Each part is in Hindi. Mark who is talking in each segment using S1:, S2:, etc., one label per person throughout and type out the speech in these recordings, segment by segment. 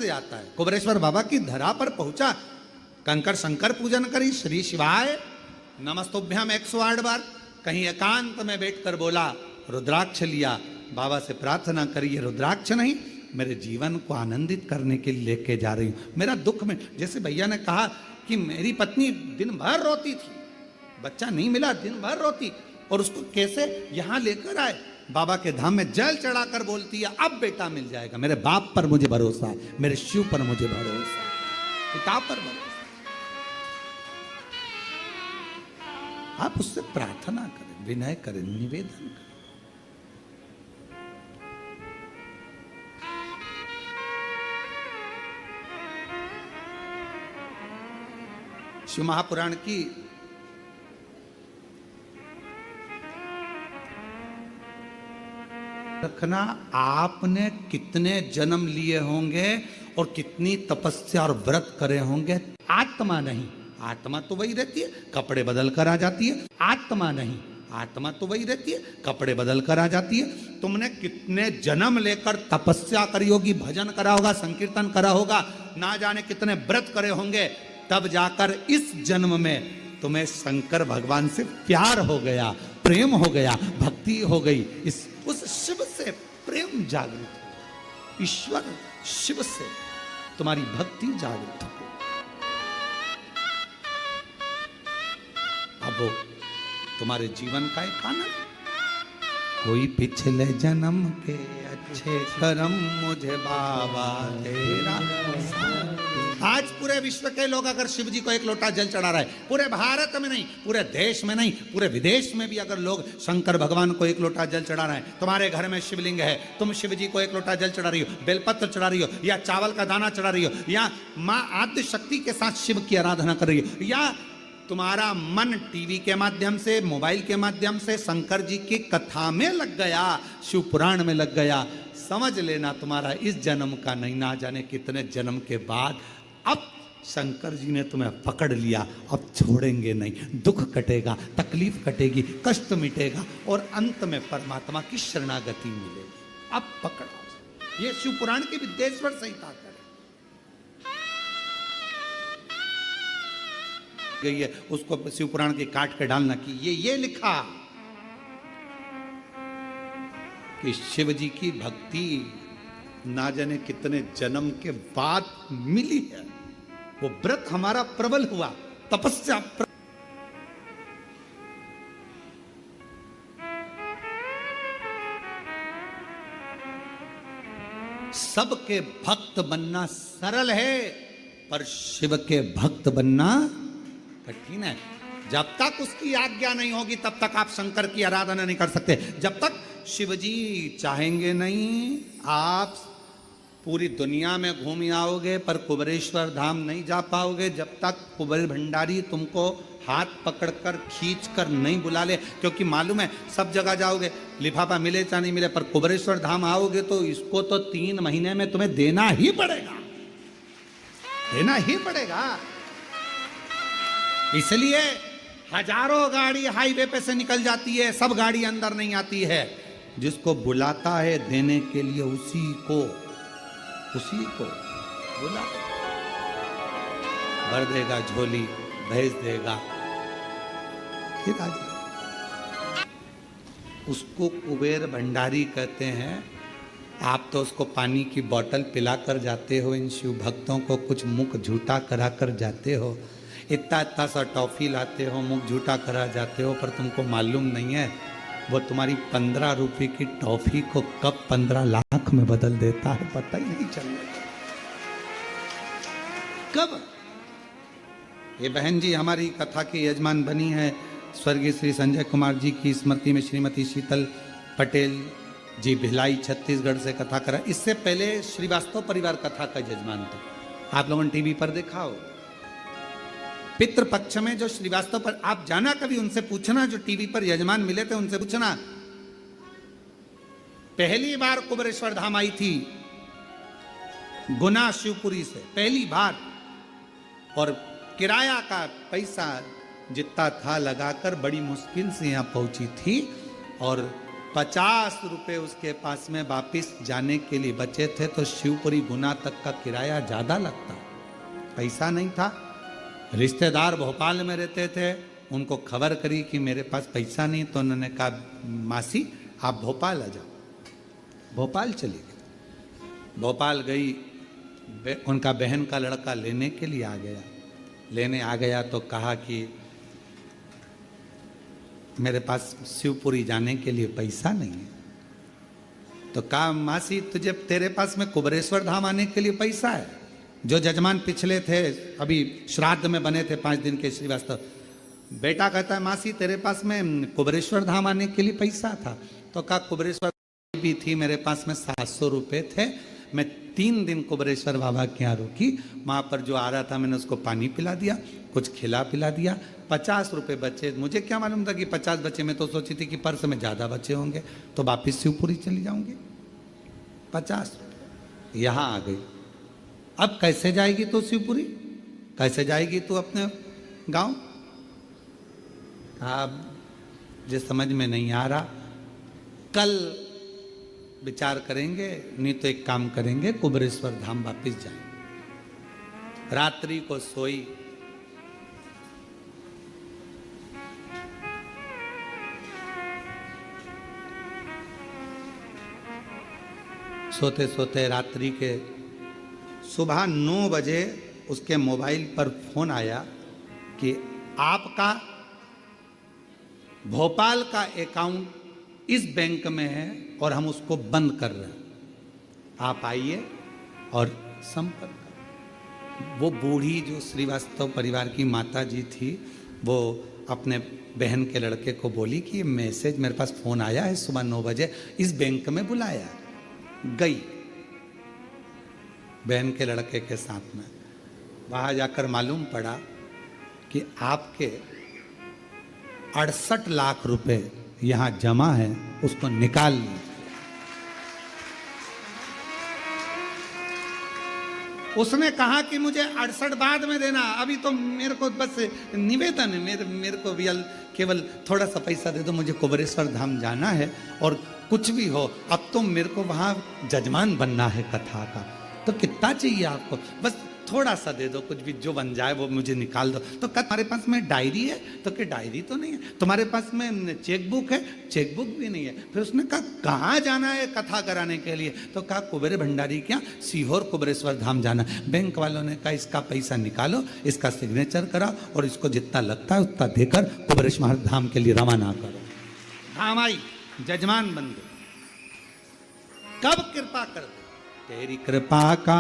S1: से आता है। कुबेरेश्वर बाबा की धरा पर पहुंचा, कंकर शंकर पूजन करी, श्री शिवाय नमस्तुभ्यम 108 बार, कहीं एकांत में बैठकर बोला, रुद्राक्ष लिया, बाबा से प्रार्थना करी, ये रुद्राक्ष नहीं, मेरे जीवन को आनंदित करने के लिए लेके जा रही हूं। मेरा दुख में, जैसे भैया ने कहा कि मेरी पत्नी दिन भर रोती थी, बच्चा नहीं मिला, दिन भर रोती, और उसको कैसे यहां लेकर आए, बाबा के धाम में जल चढ़ाकर बोलती है, अब बेटा मिल जाएगा। मेरे बाप पर मुझे भरोसा है, मेरे शिव पर मुझे भरोसा है, पिता पर भरोसा। आप उससे प्रार्थना करें, विनय करें, निवेदन करें। शिव महापुराण की रखना, आपने कितने जन्म लिए होंगे और कितनी तपस्या और व्रत करे होंगे, आत्मा नहीं, आत्मा तो वही रहती है, कपड़े बदल कर आ जाती है। आत्मा नहीं, आत्मा तो वही रहती है, कपड़े बदल कर आ जाती है। तुमने कितने जन्म लेकर तपस्या करी होगी, भजन करा होगा, संकीर्तन करा होगा, ना जाने कितने व्रत करे होंगे, तब जाकर इस जन्म में तुम्हें शंकर भगवान से प्यार हो गया, प्रेम हो गया, भक्ति हो गई, इस उस शिव से प्रेम जागृत हो, ईश्वर शिव से तुम्हारी भक्ति जागृत हो। अब वो तुम्हारे जीवन का एक आनंद, कोई पिछले जन्म के अच्छे कर्म मुझे बाबा तेरा। आज पूरे विश्व के लोग अगर शिव जी को एक लोटा जल चढ़ा रहे, पूरे भारत में नहीं, पूरे देश में नहीं, पूरे विदेश में भी अगर लोग शंकर भगवान को एक लोटा जल चढ़ा रहे हैं, तुम्हारे घर में शिवलिंग है, तुम शिव जी को एक लोटा जल चढ़ा रही हो, बेलपत्र चढ़ा रही हो, या चावल का दाना चढ़ा रही हो, या माँ आद्य शक्ति के साथ शिव की आराधना कर रही हो, या तुम्हारा मन टीवी के माध्यम से, मोबाइल के माध्यम से शंकर जी की कथा में लग गया, शिव पुराण में लग गया, समझ लेना तुम्हारा इस जन्म का नहीं, ना जाने कितने जन्म के बाद अब शंकर जी ने तुम्हें पकड़ लिया, अब छोड़ेंगे नहीं, दुख कटेगा, तकलीफ कटेगी, कष्ट मिटेगा और अंत में परमात्मा की शरणागति मिलेगी। अब पकड़ो, ये शिव पुराण की विद्येश्वर संहिता है, गई है, उसको शिव पुराण के काट के डालना कि ये लिखा कि शिव जी की भक्ति ना जाने कितने जन्म के बाद मिली है, वो व्रत हमारा प्रबल हुआ, तपस्या सबके भक्त बनना सरल है, पर शिव के भक्त बनना कठिन है। जब तक उसकी आज्ञा नहीं होगी तब तक आप शंकर की आराधना नहीं कर सकते। जब तक शिव जी चाहेंगे नहीं, आप पूरी दुनिया में घूम आओगे पर कुबेरेश्वर धाम नहीं जा पाओगे जब तक कुबेर भंडारी तुमको हाथ पकड़कर खींचकर नहीं बुला ले। क्योंकि मालूम है सब जगह जाओगे, लिफाफा मिले चाहे नहीं मिले, पर कुबेरेश्वर धाम आओगे तो इसको तो 3 महीने में तुम्हें देना ही पड़ेगा, देना ही पड़ेगा। इसलिए हजारों गाड़ी हाईवे पे से निकल जाती है, सब गाड़ी अंदर नहीं आती है। जिसको बुलाता है देने के लिए उसी को बुला, भर देगा झोली, भेज देगा, फिर आ जाए। उसको कुबेर भंडारी कहते हैं। आप तो उसको पानी की बोतल पिलाकर जाते हो, इन शिव भक्तों को कुछ मुख झूठा करा कर जाते हो, इतना सा टॉफी लाते हो, मुख झूठा करा जाते हो, पर तुमको मालूम नहीं है वो तुम्हारी 15 रुपए की टॉफी को कब 15 लाख में बदल देता है, पता ही नहीं चल रहा कब। ये बहन जी हमारी कथा की यजमान बनी है, स्वर्गीय श्री संजय कुमार जी की स्मृति में श्रीमती शीतल पटेल जी भिलाई छत्तीसगढ़ से कथा करा। इससे पहले श्रीवास्तव परिवार कथा का यजमान था, आप लोगों ने टीवी पर देखा हो। पितृपक्ष में जो श्रीवास्तव पर, आप जाना कभी उनसे पूछना, जो टीवी पर यजमान मिले थे उनसे पूछना। पहली बार कुबेरेश्वर धाम आई थी गुना शिवपुरी से, पहली बार, और किराया का पैसा जितना था लगाकर बड़ी मुश्किल से यहां पहुंची थी। और 50 रुपए उसके पास में वापिस जाने के लिए बचे थे, तो शिवपुरी गुना तक का किराया ज्यादा लगता, पैसा नहीं था। रिश्तेदार भोपाल में रहते थे, उनको खबर करी कि मेरे पास पैसा नहीं, तो उन्होंने कहा मासी आप भोपाल आ जाओ। भोपाल चली गई। भोपाल गई, उनका बहन का लड़का लेने के लिए आ गया। लेने आ गया तो कहा कि मेरे पास शिवपुरी जाने के लिए पैसा नहीं है। तो कहा मासी तुझे, तेरे पास में कुबरेश्वर धाम आने के लिए पैसा है? जो जजमान पिछले थे, अभी श्राद्ध में बने थे 5 दिन के श्रीवास्तव, बेटा कहता है मासी तेरे पास में कुबरेश्वर धाम आने के लिए पैसा था? तो कहा कुबरेश्वर भी थी, मेरे पास में 700 रुपये थे, मैं 3 दिन कुबरेश्वर बाबा के यहाँ रुकी, वहाँ पर जो आ रहा था मैंने उसको पानी पिला दिया, कुछ खिला पिला दिया, 50 रुपये बचे। मुझे क्या मालूम था कि 50 बचे, मैं तो सोची थी कि पर्स में ज़्यादा बचे होंगे तो वापिस शिवपुरी चली जाऊंगी। 50 रुपये यहाँ आ गई। अब कैसे जाएगी तू शिवपुरी, कैसे जाएगी तू अपने गांव? अब जो समझ में नहीं आ रहा, कल विचार करेंगे, नहीं तो एक काम करेंगे, कुबरेश्वर धाम वापिस जाएंगे। रात्रि को सोई, सोते सोते रात्रि के सुबह 9 बजे उसके मोबाइल पर फोन आया कि आपका भोपाल का अकाउंट इस बैंक में है और हम उसको बंद कर रहे हैं, आप आइए और संपर्क करें। वो बूढ़ी जो श्रीवास्तव परिवार की माता जी थी, वो अपने बहन के लड़के को बोली कि ये मैसेज मेरे पास फ़ोन आया है सुबह 9 बजे, इस बैंक में बुलाया। गई बहन के लड़के के साथ में, वहाँ जाकर मालूम पड़ा कि आपके 68 लाख रुपए यहाँ जमा है, उसको निकाल लीजिए। उसने कहा कि मुझे 68 बाद में देना, अभी तो मेरे को बस निवेदन है, मेरे को भी केवल थोड़ा सा पैसा दे दो, मुझे कुबरेश्वर धाम जाना है और कुछ भी हो, अब तो मेरे को वहाँ जजमान बनना है कथा का, तो कितना चाहिए आपको? बस थोड़ा सा दे दो, कुछ भी जो बन जाए वो मुझे निकाल दो। तो कहा तुम्हारे पास में डायरी है? तो क्या डायरी तो नहीं है। तुम्हारे पास में चेकबुक है? चेकबुक भी नहीं है। फिर उसने कहा कहाँ जाना है कथा कराने के लिए? तो कहा कुबेर भंडारी क्या सीहोर कुबरेश्वर धाम जाना। बैंक वालों ने कहा इसका पैसा निकालो, इसका सिग्नेचर कराओ और इसको जितना लगता है उतना देकर कुबरेश्वर धाम के लिए रवाना करो। धाम आई, जजमान बन गए। कब कृपा कर तेरी कृपा का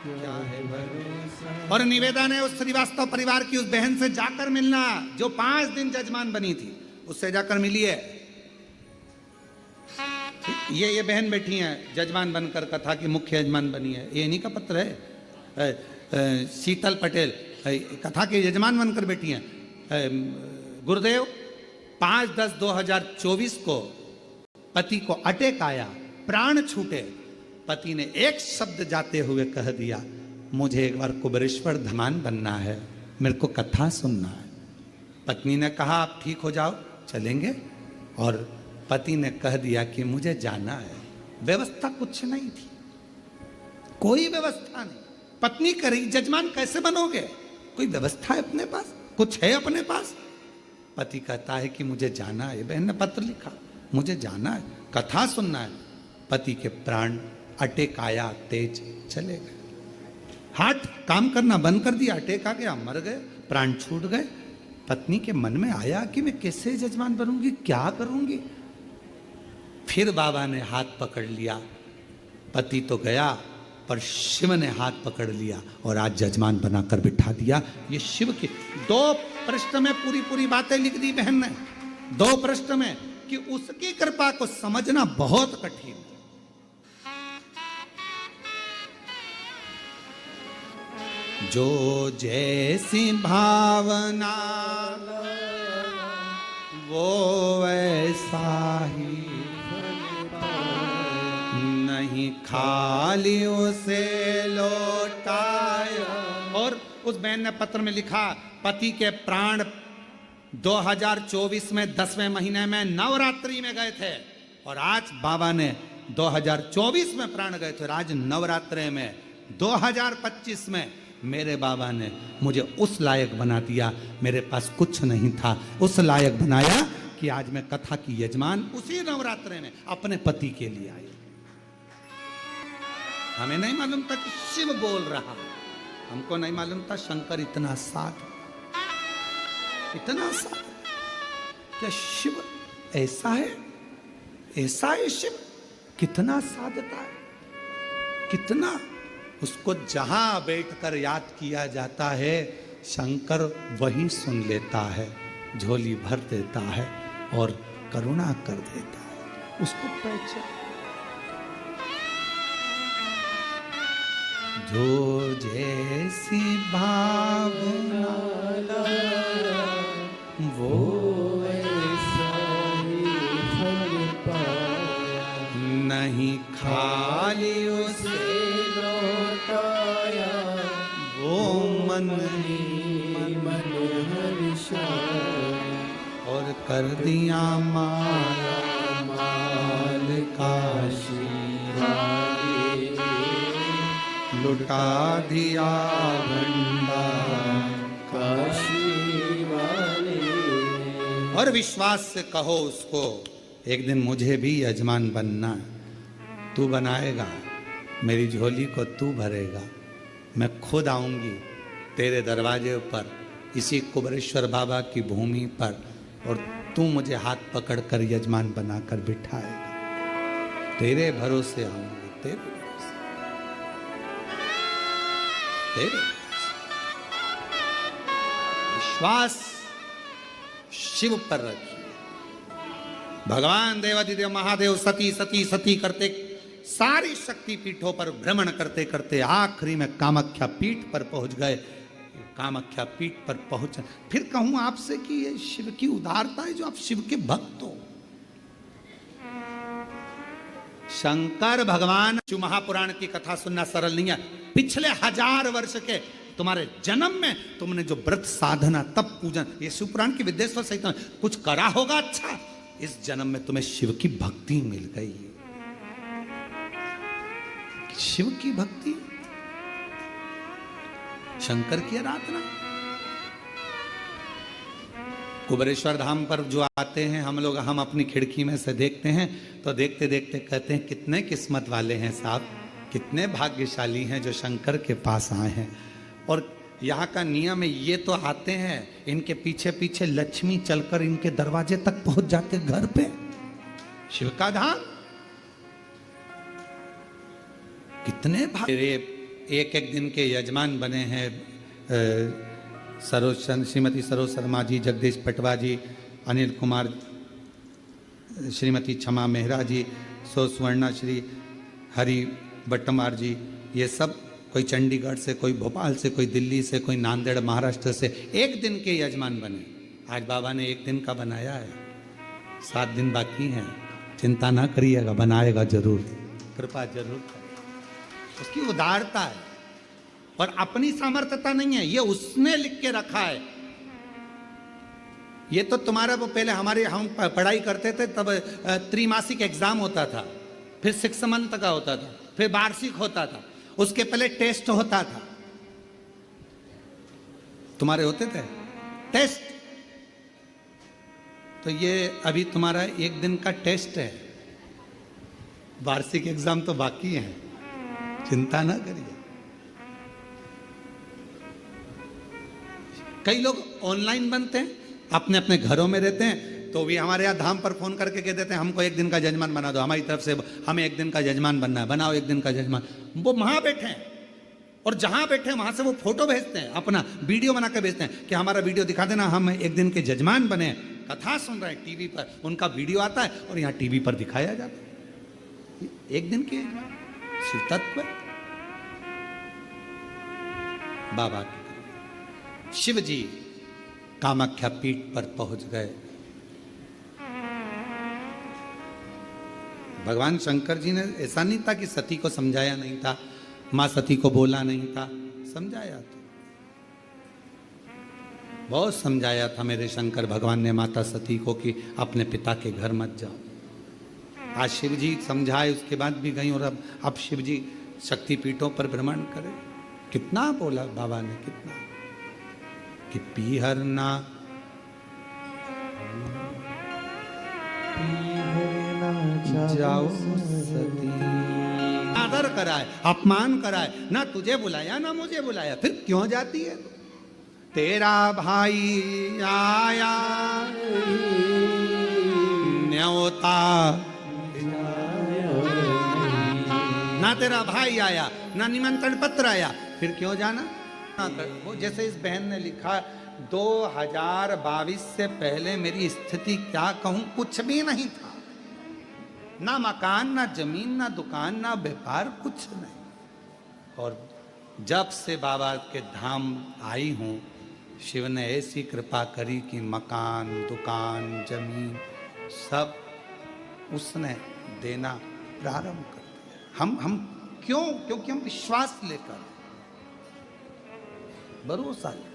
S1: क्या है भरोसा। और निवेदन है उस श्रीवास्तव परिवार की उस बहन से जाकर मिलना जो 5 दिन जजमान बनी थी, उससे जाकर मिलिए। ये बहन बैठी है जजमान बनकर, कथा की मुख्य यजमान बनी है। ये इन्हीं का पत्र है। शीतल पटेल कथा के यजमान बनकर बैठी हैं। गुरुदेव 5/10/2024 को पति को अटैक आया, प्राण छूटे। पति ने एक शब्द जाते हुए कह दिया, मुझे एक बार कुबरेश्वर धमान बनना है, मेरे को कथा सुनना है। पत्नी ने कहा आप ठीक हो जाओ, चलेंगे। और पति ने कह दिया कि मुझे जाना है। व्यवस्था कुछ नहीं थी, कोई व्यवस्था नहीं। पत्नी करेगी, जजमान कैसे बनोगे? कोई व्यवस्था है अपने पास? कुछ है अपने पास? पति कहता है कि मुझे जाना है। बहन ने पत्र लिखा, मुझे जाना है, कथा सुनना है। पति के प्राण अटैक आया, तेज चले गए। हार्ट काम करना बंद कर दिया, अटैक आ गया, मर गए, प्राण छूट गए। पत्नी के मन में आया कि मैं कैसे जजमान बनूंगी, क्या करूंगी। फिर बाबा ने हाथ पकड़ लिया। पति तो गया पर शिव ने हाथ पकड़ लिया और आज जजमान बनाकर बिठा दिया। ये शिव की 2 पृष्ठ में पूरी बातें लिख दी बहन ने, 2 पृष्ठ में, कि उसकी कृपा को समझना बहुत कठिन। जो जैसी भावना वो वैसा ही, नहीं खाली उसे लौटाया। और उस बहन ने पत्र में लिखा, पति के प्राण 2024 में 10वें महीने में नवरात्रि में गए थे। और आज बाबा ने 2024 में प्राण गए थे, आज नवरात्रे में 2025 में मेरे बाबा ने मुझे उस लायक बना दिया। मेरे पास कुछ नहीं था, उस लायक बनाया कि आज मैं कथा की यजमान उसी नवरात्रे में अपने पति के लिए आई। हमें नहीं मालूम था कि शिव बोल रहा, हमको नहीं मालूम था शंकर इतना साध, इतना साध। क्या शिव ऐसा है? ऐसा है शिव, कितना साधता है, कितना उसको जहां बैठकर याद किया जाता है शंकर वही सुन लेता है, झोली भर देता है और करुणा कर देता है। उसको पहचान, जो जैसी भावना वो ऐसा ही फल पाया, नहीं खाली उसे लौटाया, वो मन ही मन हर्षाया और कर दिया माला माल काशी, लुटा दिया भंडार काशी वाले। और विश्वास से कहो उसको, एक दिन मुझे भी यजमान बनना, तू बनाएगा, मेरी झोली को तू भरेगा, मैं खुद आऊंगी तेरे दरवाजे पर, इसी कुबरेश्वर बाबा की भूमि पर, और तू मुझे हाथ पकड़कर यजमान बनाकर बिठाएगा। तेरे भरोसे आऊंगी, तेरे भरोसे, तेरे विश्वास शिव पर रखिए। भगवान देवाधिदेव महादेव सती सती सती करते सारी शक्ति पीठों पर भ्रमण करते करते आखिरी में कामाख्या पीठ पर पहुंच गए। कामाख्या पीठ पर पहुंच, फिर कहूं आपसे कि ये शिव की उदारता है जो आप शिव के भक्त हो। शंकर भगवान, शिव महापुराण की कथा सुनना सरल नहीं है। पिछले 1000 वर्ष के तुम्हारे जन्म में तुमने जो व्रत साधना तप पूजन, ये शिव पुराण की विद्येश्वर सहित कुछ करा होगा अच्छा, इस जन्म में तुम्हें शिव की भक्ति मिल गई है। शिव की भक्ति, शंकर की आराधना। कुबरेश्वर धाम पर जो आते हैं हम लोग, हम अपनी खिड़की में से देखते हैं तो देखते देखते कहते हैं कितने किस्मत वाले हैं साहब, कितने भाग्यशाली हैं जो शंकर के पास आए हैं। और यहाँ का नियम है, ये तो आते हैं, इनके पीछे पीछे लक्ष्मी चलकर इनके दरवाजे तक पहुंच जाते घर पे। शिव का धाम कितने एक एक दिन के यजमान बने हैं श्रीमती सरोज शर्मा जी, जगदीश पटवा जी, अनिल कुमार, श्रीमती क्षमा मेहरा जी, सुवर्णा श्री हरि बट्टमार जी, ये सब कोई चंडीगढ़ से, कोई भोपाल से, कोई दिल्ली से, कोई नांदेड़ महाराष्ट्र से एक दिन के यजमान बने। आज बाबा ने एक दिन का बनाया है, 7 दिन बाकी हैं, चिंता ना करिएगा, बनाएगा जरूर, कृपा जरूर करें। उसकी उदारता है और अपनी सामर्थ्यता नहीं है, ये उसने लिख के रखा है। ये तो तुम्हारा, वो पहले हमारे, हम पढ़ाई करते थे तब त्रिमासिक एग्जाम होता था, फिर 6 मंथ का होता था, फिर वार्षिक होता था, उसके पहले टेस्ट होता था। तुम्हारे होते थे टेस्ट? तो ये अभी तुम्हारा एक दिन का टेस्ट है, वार्षिक एग्जाम तो बाकी है, चिंता ना करिए। कई लोग ऑनलाइन बनते हैं, अपने अपने घरों में रहते हैं, तो भी हमारे यहाँ धाम पर फोन करके कह देते हैं हमको एक दिन का जजमान बना दो, हमारी तरफ से हमें एक दिन का जजमान बनना है, बनाओ एक दिन का जजमान। वो वहां बैठे हैं और जहां बैठे हैं वहां से वो फोटो भेजते हैं, अपना वीडियो बना कर भेजते हैं कि हमारा वीडियो दिखा देना, हम एक दिन के जजमान बने। कथा सुन रहे हैं टीवी पर, उनका वीडियो आता है और यहाँ टीवी पर दिखाया जाता है। एक दिन के शिव तत्व बाबा की। शिव जी कामाख्या पीठ पर पहुंच गए। भगवान शंकर जी ने ऐसा नहीं था कि सती को समझाया नहीं था, मां सती को बोला नहीं था, समझाया था, बहुत समझाया था मेरे शंकर भगवान ने माता सती को कि अपने पिता के घर मत जाओ। आज शिव जी समझाए, उसके बाद भी गई, और अब शिव जी शक्तिपीठों पर भ्रमण करे। कितना बोला बाबा ने, कितना कि पीहर ना जाओ सती, आदर कराए, अपमान कराए, ना तुझे बुलाया ना मुझे बुलाया, फिर क्यों जाती है? तेरा भाई आया न्योता, ना तेरा भाई आया ना निमंत्रण पत्र आया, फिर क्यों जाना? वो जैसे इस बहन ने लिखा, 2022 से पहले मेरी स्थिति क्या कहूं, कुछ भी नहीं था, ना मकान ना जमीन ना दुकान ना व्यापार, कुछ नहीं। और जब से बाबा के धाम आई हूं, शिव ने ऐसी कृपा करी कि मकान दुकान जमीन सब उसने देना प्रारंभ कर दिया। हम क्यों? क्योंकि हम विश्वास लेकर, भरोसा लेकर।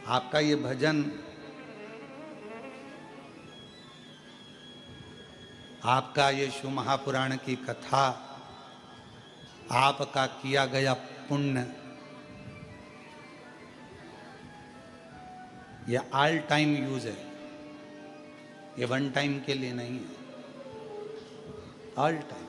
S1: आपका ये भजन, आपका ये शिव महापुराण की कथा, आपका किया गया पुण्य, ये ऑल टाइम यूज है, ये वन टाइम के लिए नहीं है, ऑल टाइम।